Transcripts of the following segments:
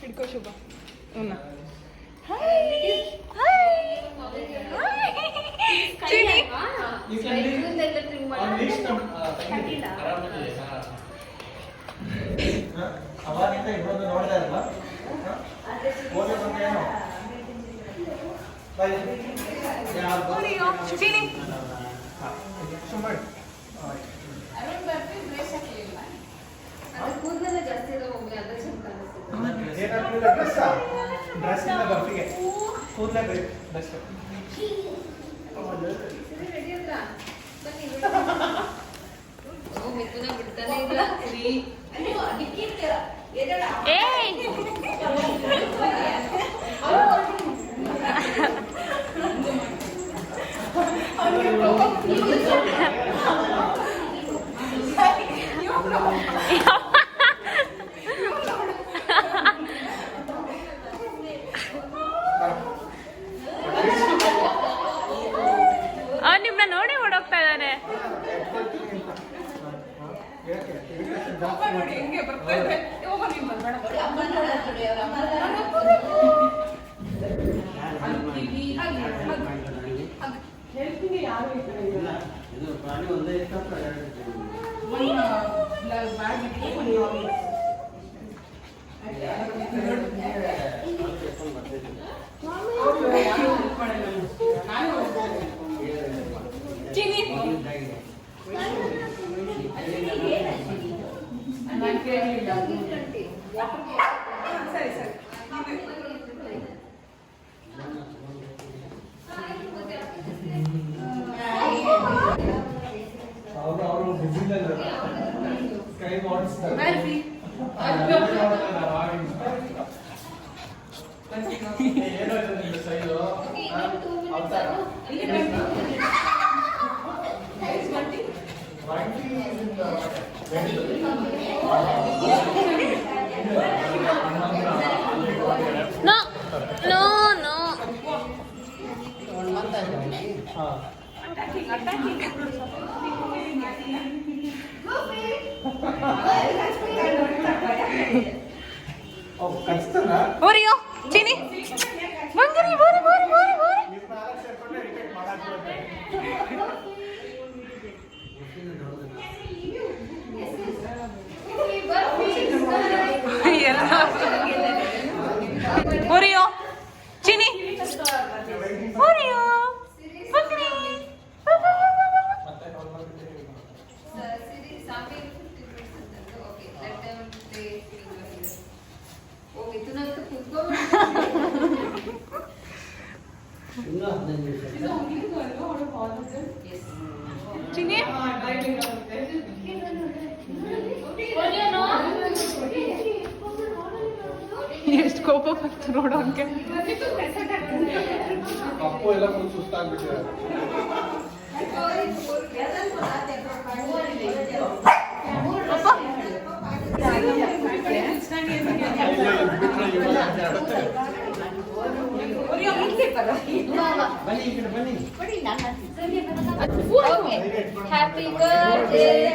ಹಿಡ್ಕೋ Shubha. Hi hi Chini. ಅವಾಗಿಂದ ಇನ್ನೊಂದು ನೋಡ್ತಾ ಇರಲ್ಲ ಚಿನಿ ಕೂದಲೆಲ್ಲ ಜಾಸ್ತಿ ಇದೆ ಒಮ್ಮೆ ಅದ ಚಂದ ಡ್ರೆಸ್ ಇಂದ ಬರ್ತಿಗೆ ಕೂದಲೇ ಬೇಕು ಡ್ರೆಸ್ ರೆಡಿ ಹತ್ರ ಬನ್ನಿ ಮಿಥುನ ಬಿಡ್ತಾನೆ ಇಲ್ಲ ನಿಮ್ಮನ್ನ ನೋಡಿ ಓಡೋಗ್ತಾ ಇದ್ದಾನೆ. ಚಿನಿ ಸರಿ ಸರಿ ಅವರು ಕೈ ಮಾಡಿಸ್ತಾರೆ ಏನೋ ನಿಮ್ದು size no no no Oreo, Chini. Bangari, bari, bari, bari, bari. Oreo, Chini. Oreo. Bangari. Chini. ಎಷ್ಟು ಕೋಪ ಬಂತು ನೋಡೋಕೆ. ಅಪ್ಪು ಎಲ್ಲ full ಸುಸ್ತಾಗ್ಬಿಟ್ಟಿದ್ದಾರೆ. Happy birthday,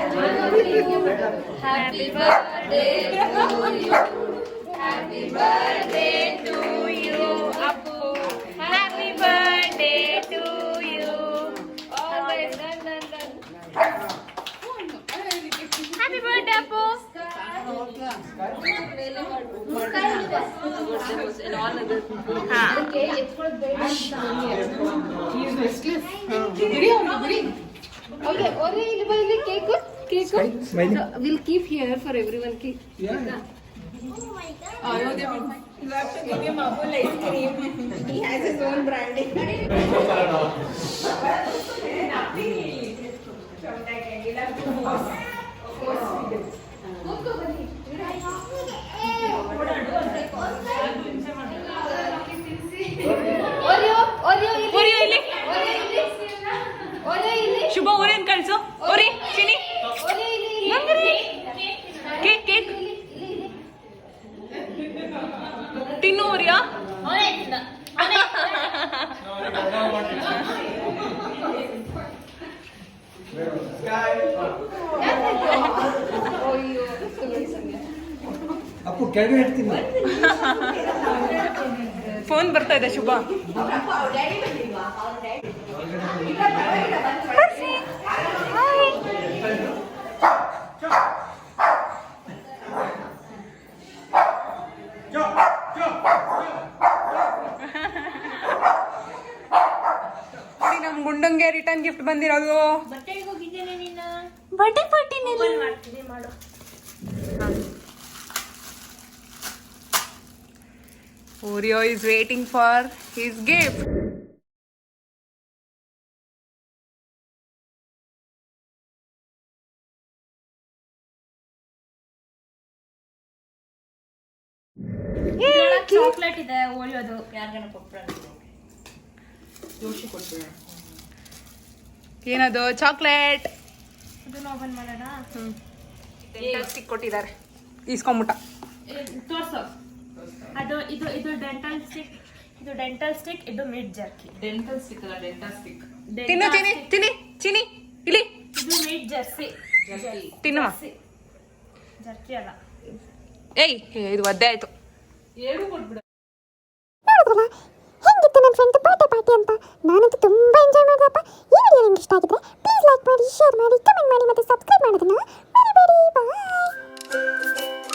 happy birthday to you, happy birthday to you, Appu, Happy birthday to you. always done. Happy birthday, Appu. We'll keep here for everyone. Keep. Yeah. Oh my God. You have to give him Appu ice cream. He has his own branding. Shubha Orion ಕಳ್ಸು. ಓರಿ Chini cake cake ತಿನ್ನು Oriya. Sky. Oh, you. Appu ಕೆಳಗಡೆ ಇಡ್ತೀನಿ. Phone ಬರ್ತಾ ಇದೆ ಶುಭ. ನಮ್ ಗುಂಡಂಗೆ return gift ಬಂದಿರೋದು. ಬಟ್ಟೆಗೆ ಹೋಗಿದ್ದೇನೆ ನೀನು. ಬರ್ಡೇ ಪಾರ್ಟಿ ಮಾಡ್ತೀನಿ ಮಾಡು. Oreo is waiting for his gift. Chocolate ಇದೆ ಓರಿಯೋದು. ಯಾರಿಗಾನ ಕೊಟ್ಬಿಡ. ಜೋಶಿ ಕೊಟ್ಬಿಡ. ಏನದು? ಚಾಕ್ಲೇಟ್. ಇದನ್ನ ಓಪನ್ ಮಾಡೋಣ. ಡೆಂಟಲ್ ಸ್ಟಿಕ್ ಕೊಟ್ಟಿದ್ದಾರೆ, ಈಸ್ಕೊಂಬಿಟ್ಟ. ತೋರ್ಸು. ಅದು ಇದು ಡೆಂಟಲ್ ಸ್ಟಿಕ್. ಇದು ಡೆಂಟಲ್ ಸ್ಟಿಕ್. ಇದು ಮಿಡ್ ಜರ್ಕಿ. ಡೆಂಟಲ್ ಸ್ಟಿಕ್ ಅಲ್ಲ, ಡೆಂಟಲ್ ಸ್ಟಿಕ್. ತಿನ್ನು ಚಿನಿ, ಚಿನಿ ಚಿನಿ ಇಲ್ಲಿ. ಇದು ಮಿಡ್ ಜರ್ಸಿ. ತಿನ್ನುವ. ಜರ್ಕಿ ಅಲ್ಲ. ಏಯ್ ಇದು ಒದ್ದೆ ಆಯ್ತು. ಎರಡು ಕೊಟ್ಬಿಡ. ನೋಡಿದ್ರಲ್ಲ ಹೆಂಗಿತ್ತು ನನ್ನ ಫ್ರೆಂಡ್ ಬರ್ಡೇ ಪಾರ್ಟಿ ಅಂತ. ನಾನಂತೂ ತುಂಬ ಎಂಜಾಯ್ ಮಾಡಿದಪ್ಪ. ಈ ವಿಡಿಯೋ ನಿಮ್ಗೆ ಇಷ್ಟ ಆಗಿದ್ರೆ ಪ್ಲೀಸ್ ಲೈಕ್ ಮಾಡಿ, ಶೇರ್ ಮಾಡಿ, ಕಮೆಂಟ್ ಮಾಡಿ ಮತ್ತು ಸಬ್ಸ್ಕ್ರೈಬ್ ಮಾಡೋದನ್ನ ಮರಿಬೇಡಿ. ಬಾಯ್.